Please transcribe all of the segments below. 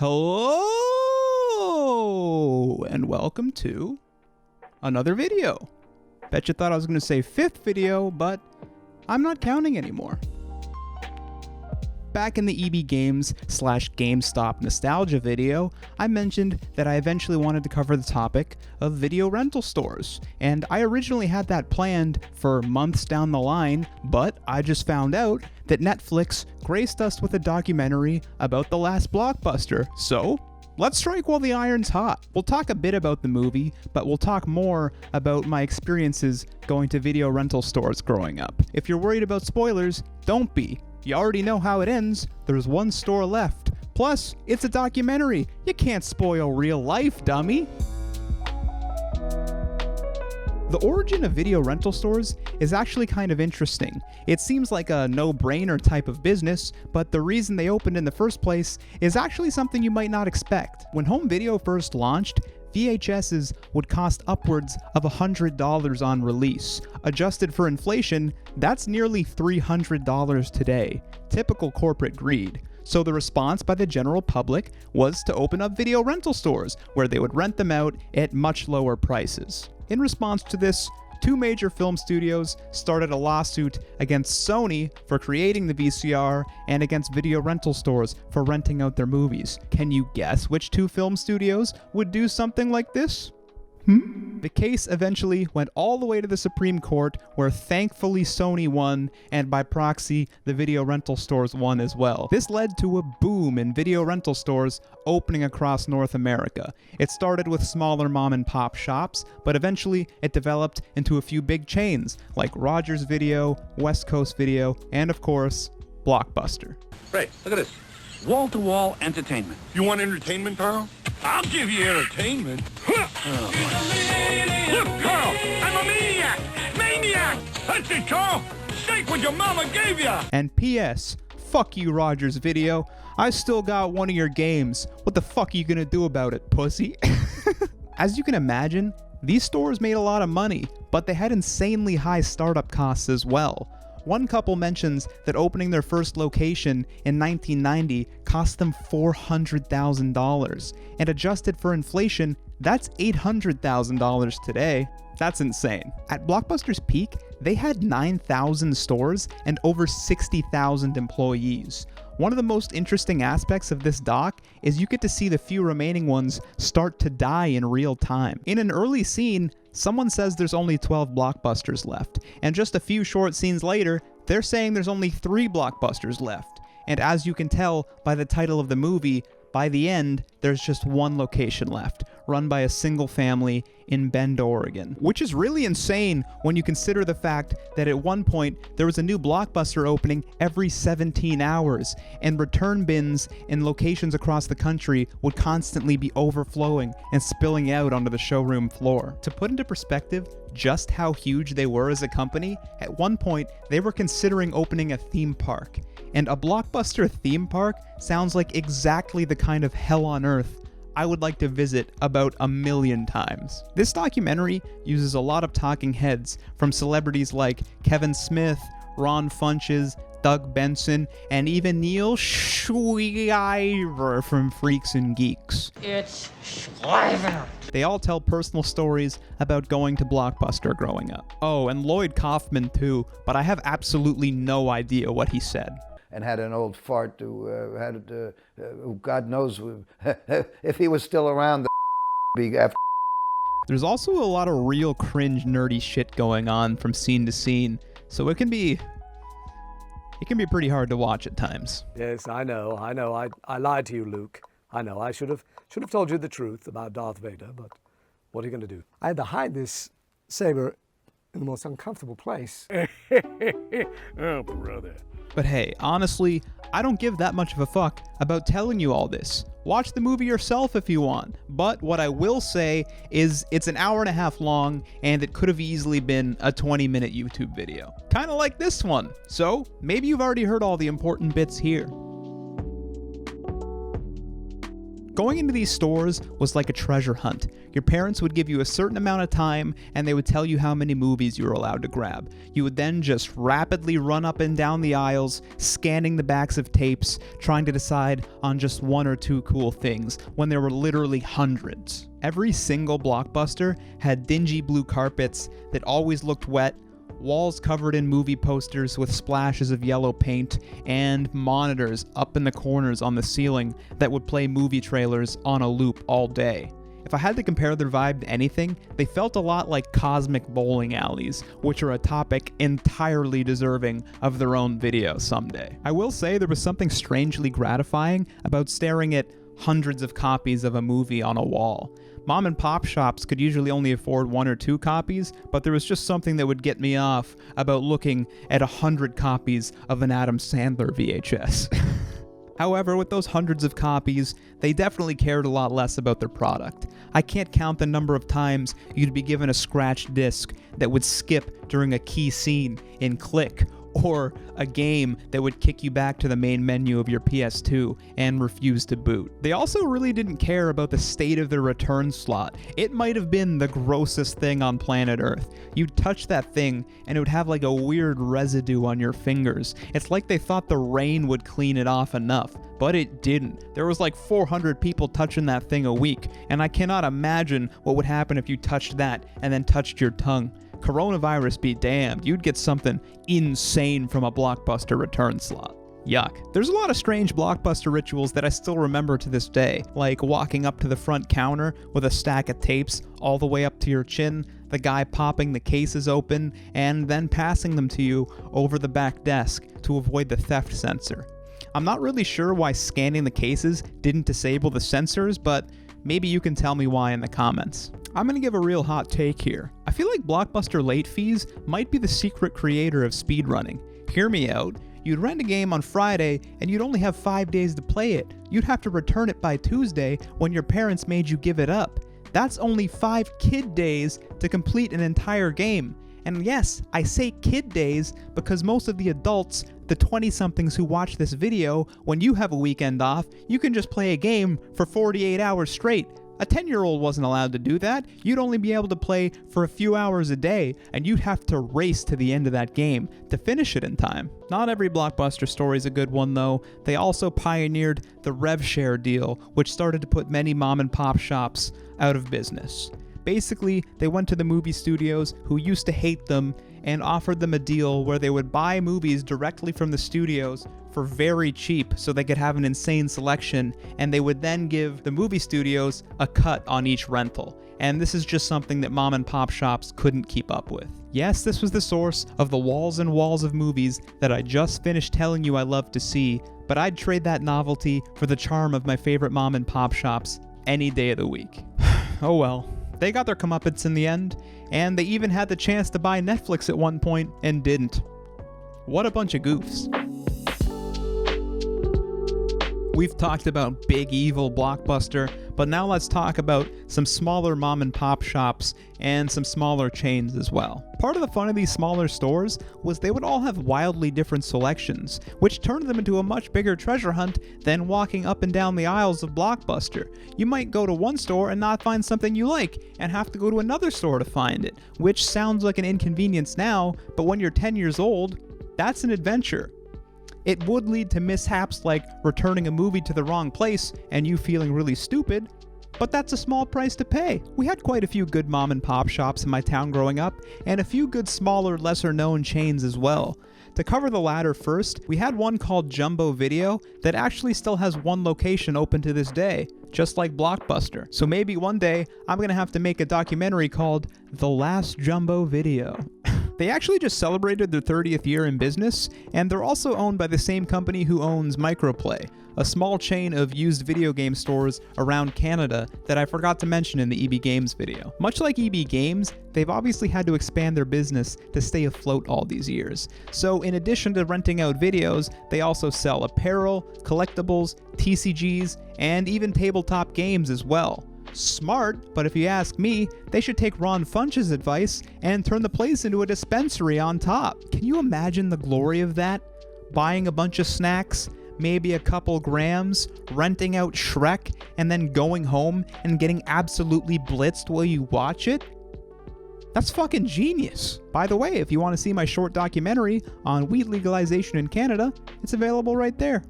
Hello and welcome to another video. Bet you thought I was going to say fifth video, but I'm not counting anymore. Back in the EB Games / GameStop nostalgia video, I mentioned that I eventually wanted to cover the topic of video rental stores, and I originally had that planned for months down the line, but I just found out that Netflix graced us with a documentary about the Last Blockbuster, so let's strike while the iron's hot. We'll talk a bit about the movie, but we'll talk more about my experiences going to video rental stores growing up. If you're worried about spoilers, don't be. You already know how it ends. There's one store left. Plus, it's a documentary. You can't spoil real life, dummy. The origin of video rental stores is actually kind of interesting. It seems like a no-brainer type of business, but the reason they opened in the first place is actually something you might not expect. When home video first launched, VHSs would cost upwards of $100 on release. Adjusted for inflation, that's nearly $300 today. Typical corporate greed. So the response by the general public was to open up video rental stores, where they would rent them out at much lower prices. In response to this, two major film studios started a lawsuit against Sony for creating the VCR and against video rental stores for renting out their movies. Can you guess which two film studios would do something like this? The case eventually went all the way to the Supreme Court, where thankfully Sony won, and by proxy, the video rental stores won as well. This led to a boom in video rental stores opening across North America. It started with smaller mom and pop shops, but eventually it developed into a few big chains like Rogers Video, West Coast Video, and of course, Blockbuster. Right, look at this. Wall-to-wall entertainment. You want entertainment, Carl? I'll give you entertainment. Look, Carl, I'm a maniac! Maniac! That's it, Carl! Shake what your mama gave you! And P.S. Fuck you, Rogers Video. I still got one of your games. What the fuck are you gonna do about it, pussy? As you can imagine, these stores made a lot of money, but they had insanely high startup costs as well. One couple mentions that opening their first location in 1990 cost them $400,000, and adjusted for inflation, that's $800,000 today. That's insane. At Blockbuster's peak, they had 9,000 stores and over 60,000 employees. One of the most interesting aspects of this doc is you get to see the few remaining ones start to die in real time. In an early scene, someone says there's only 12 Blockbusters left, and just a few short scenes later, they're saying there's only 3 Blockbusters left. And as you can tell by the title of the movie, by the end, there's just one location left, run by a single family in Bend, Oregon. Which is really insane when you consider the fact that at one point, there was a new Blockbuster opening every 17 hours, and return bins in locations across the country would constantly be overflowing and spilling out onto the showroom floor. To put into perspective just how huge they were as a company, at one point, they were considering opening a theme park. And a Blockbuster theme park sounds like exactly the kind of hell on earth I would like to visit about 1,000,000 times. This documentary uses a lot of talking heads from celebrities like Kevin Smith, Ron Funches, Doug Benson, and even Neil Schreiber from Freaks and Geeks. It's Schreiber. They all tell personal stories about going to Blockbuster growing up. Oh, and Lloyd Kaufman too, but I have absolutely no idea what he said. And had an old fart who God knows if he was still around, be after. There's also a lot of real cringe nerdy shit going on from scene to scene, so it can be pretty hard to watch at times. Yes, I know. I lied to you, Luke. I know. I should have told you the truth about Darth Vader, but what are you going to do? I had to hide this saber in the most uncomfortable place. Oh, brother. But hey, honestly, I don't give that much of a fuck about telling you all this. Watch the movie yourself if you want. But what I will say is it's an hour and a half long, and it could have easily been a 20-minute YouTube video. Kinda like this one. So, maybe you've already heard all the important bits here. Going into these stores was like a treasure hunt. Your parents would give you a certain amount of time and they would tell you how many movies you were allowed to grab. You would then just rapidly run up and down the aisles, scanning the backs of tapes, trying to decide on just one or two cool things when there were literally hundreds. Every single Blockbuster had dingy blue carpets that always looked wet, walls covered in movie posters with splashes of yellow paint, and monitors up in the corners on the ceiling that would play movie trailers on a loop all day. If I had to compare their vibe to anything, they felt a lot like cosmic bowling alleys, which are a topic entirely deserving of their own video someday. I will say there was something strangely gratifying about staring at hundreds of copies of a movie on a wall. Mom and pop shops could usually only afford 1 or 2 copies, but there was just something that would get me off about looking at 100 copies of an Adam Sandler VHS. However, with those hundreds of copies, they definitely cared a lot less about their product. I can't count the number of times you'd be given a scratched disc that would skip during a key scene in Click, or a game that would kick you back to the main menu of your PS2 and refuse to boot. They also really didn't care about the state of their return slot. It might have been the grossest thing on planet Earth. You'd touch that thing and it would have like a weird residue on your fingers. It's like they thought the rain would clean it off enough, but it didn't. There was like 400 people touching that thing a week, and I cannot imagine what would happen if you touched that and then touched your tongue. Coronavirus be damned, you'd get something insane from a Blockbuster return slot. Yuck. There's a lot of strange Blockbuster rituals that I still remember to this day, like walking up to the front counter with a stack of tapes all the way up to your chin, the guy popping the cases open, and then passing them to you over the back desk to avoid the theft sensor. I'm not really sure why scanning the cases didn't disable the sensors, but maybe you can tell me why in the comments. I'm gonna give a real hot take here. I feel like Blockbuster late fees might be the secret creator of speedrunning. Hear me out. You'd rent a game on Friday and you'd only have 5 days to play it. You'd have to return it by Tuesday when your parents made you give it up. That's only 5 kid days to complete an entire game. And yes, I say kid days because most of the adults, the 20-somethings who watch this video, when you have a weekend off, you can just play a game for 48 hours straight. A 10-year-old wasn't allowed to do that. You'd only be able to play for a few hours a day, and you'd have to race to the end of that game to finish it in time. Not every Blockbuster story is a good one, though. They also pioneered the rev share deal, which started to put many mom and pop shops out of business. Basically, they went to the movie studios who used to hate them and offered them a deal where they would buy movies directly from the studios for very cheap so they could have an insane selection, and they would then give the movie studios a cut on each rental. And this is just something that mom and pop shops couldn't keep up with. Yes, this was the source of the walls and walls of movies that I just finished telling you I love to see, but I'd trade that novelty for the charm of my favorite mom and pop shops any day of the week. Oh well. They got their comeuppance in the end, and they even had the chance to buy Netflix at one point and didn't. What a bunch of goofs. We've talked about big evil Blockbuster, but now let's talk about some smaller mom and pop shops and some smaller chains as well. Part of the fun of these smaller stores was they would all have wildly different selections, which turned them into a much bigger treasure hunt than walking up and down the aisles of Blockbuster. You might go to one store and not find something you like, and have to go to another store to find it, which sounds like an inconvenience now, but when you're 10 years old, that's an adventure. It would lead to mishaps like returning a movie to the wrong place and you feeling really stupid, but that's a small price to pay. We had quite a few good mom and pop shops in my town growing up, and a few good smaller, lesser known chains as well. To cover the latter first, we had one called Jumbo Video that actually still has one location open to this day, just like Blockbuster. So maybe one day I'm gonna have to make a documentary called The Last Jumbo Video. They actually just celebrated their 30th year in business, and they're also owned by the same company who owns Microplay, a small chain of used video game stores around Canada that I forgot to mention in the EB Games video. Much like EB Games, they've obviously had to expand their business to stay afloat all these years. So in addition to renting out videos, they also sell apparel, collectibles, TCGs, and even tabletop games as well. Smart, but if you ask me, they should take Ron Funch's advice and turn the place into a dispensary on top. Can you imagine the glory of that? Buying a bunch of snacks, maybe a couple grams, renting out Shrek, and then going home and getting absolutely blitzed while you watch it? That's fucking genius. By the way, if you want to see my short documentary on weed legalization in Canada, it's available right there.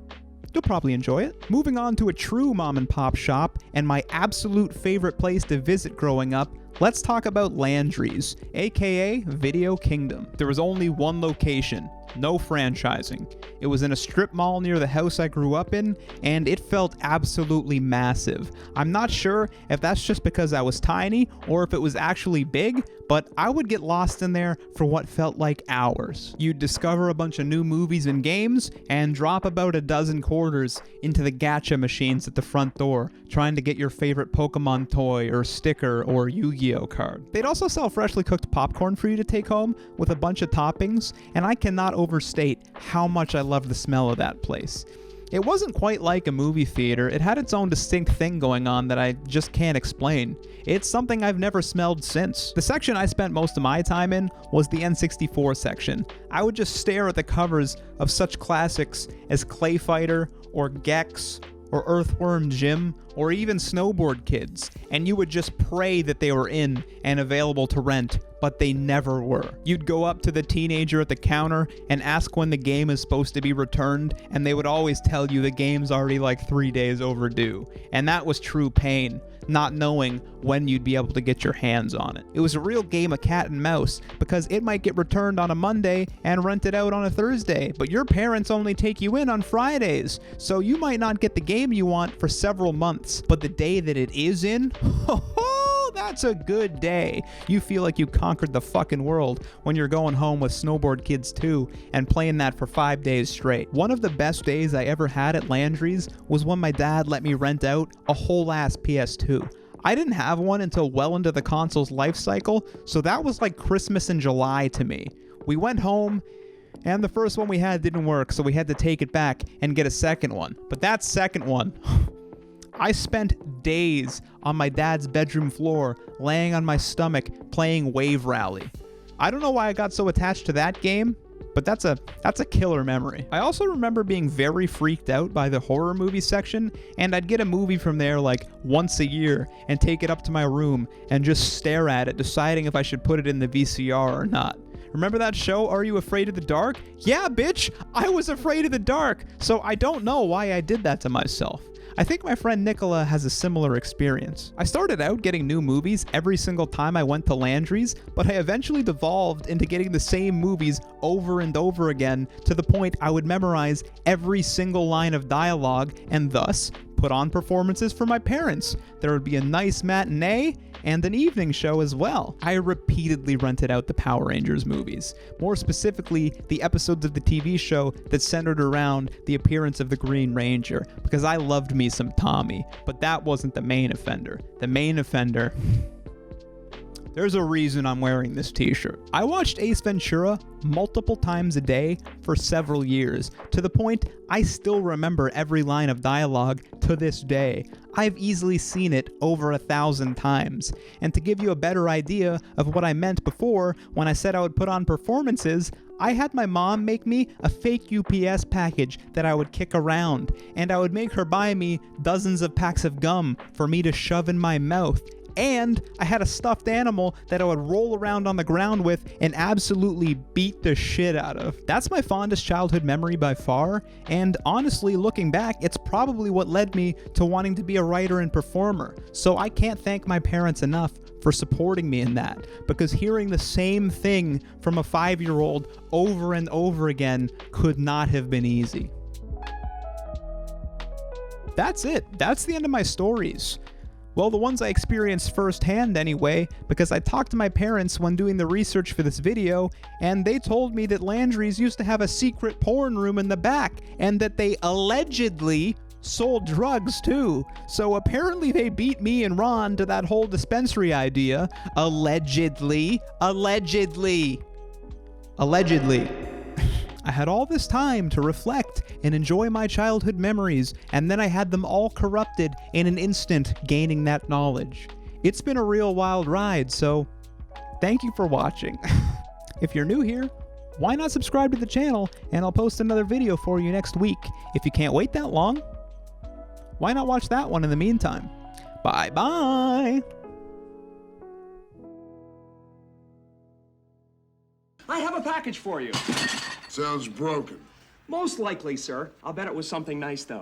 You'll probably enjoy it. Moving on to a true mom and pop shop and my absolute favorite place to visit growing up, let's talk about Landry's, aka Video Kingdom. There was only one location, no franchising. It was in a strip mall near the house I grew up in, and it felt absolutely massive. I'm not sure if that's just because I was tiny or if it was actually big, but I would get lost in there for what felt like hours. You'd discover a bunch of new movies and games and drop about a dozen quarters into the gacha machines at the front door, trying to get your favorite Pokemon toy or sticker or Yu-Gi-Oh card. They'd also sell freshly cooked popcorn for you to take home with a bunch of toppings, and I cannot overstate how much I loved the smell of that place. It wasn't quite like a movie theater. It had its own distinct thing going on that I just can't explain. It's something I've never smelled since. The section I spent most of my time in was the N64 section. I would just stare at the covers of such classics as Clay Fighter or Gex or Earthworm Jim or even Snowboard Kids, and you would just pray that they were in and available to rent, but they never were. You'd go up to the teenager at the counter and ask when the game is supposed to be returned, and they would always tell you the game's already like 3 days overdue. And that was true pain, not knowing when you'd be able to get your hands on it. It was a real game of cat and mouse, because it might get returned on a Monday and rented out on a Thursday, but your parents only take you in on Fridays, so you might not get the game you want for several months. But the day that it is in, that's a good day. You feel like you conquered the fucking world when you're going home with Snowboard Kids 2 and playing that for 5 days straight. One of the best days I ever had at Landry's was when my dad let me rent out a whole ass PS2. I didn't have one until well into the console's life cycle, so that was like Christmas in July to me. We went home, and the first one we had didn't work, so we had to take it back and get a second one. But that second one, I spent days on my dad's bedroom floor, laying on my stomach, playing Wave Rally. I don't know why I got so attached to that game, but that's a killer memory. I also remember being very freaked out by the horror movie section, and I'd get a movie from there like once a year and take it up to my room and just stare at it, deciding if I should put it in the VCR or not. Remember that show, Are You Afraid of the Dark? Yeah, bitch, I was afraid of the dark, so I don't know why I did that to myself. I think my friend Nicola has a similar experience. I started out getting new movies every single time I went to Landry's, but I eventually devolved into getting the same movies over and over again to the point I would memorize every single line of dialogue and thus put on performances for my parents. There would be a nice matinee and an evening show as well. I repeatedly rented out the Power Rangers movies, more specifically the episodes of the TV show that centered around the appearance of the Green Ranger, because I loved me some Tommy, but that wasn't the main offender. The main offender... There's a reason I'm wearing this t-shirt. I watched Ace Ventura multiple times a day for several years, to the point I still remember every line of dialogue to this day. I've easily seen it over 1,000 times. And to give you a better idea of what I meant before when I said I would put on performances, I had my mom make me a fake UPS package that I would kick around, and I would make her buy me dozens of packs of gum for me to shove in my mouth. And I had a stuffed animal that I would roll around on the ground with and absolutely beat the shit out of. That's my fondest childhood memory by far, and honestly, looking back, it's probably what led me to wanting to be a writer and performer. So I can't thank my parents enough for supporting me in that, because hearing the same thing from a 5-year-old over and over again could not have been easy. That's it. That's the end of my stories. Well, the ones I experienced firsthand anyway, because I talked to my parents when doing the research for this video, and they told me that Landry's used to have a secret porn room in the back, and that they allegedly sold drugs too. So apparently they beat me and Ron to that whole dispensary idea. Allegedly. I had all this time to reflect and enjoy my childhood memories, and then I had them all corrupted in an instant gaining that knowledge. It's been a real wild ride, so thank you for watching. If you're new here, why not subscribe to the channel and I'll post another video for you next week. If you can't wait that long, why not watch that one in the meantime? Bye bye! I have a package for you. Sounds broken. Most likely, sir. I'll bet it was something nice, though.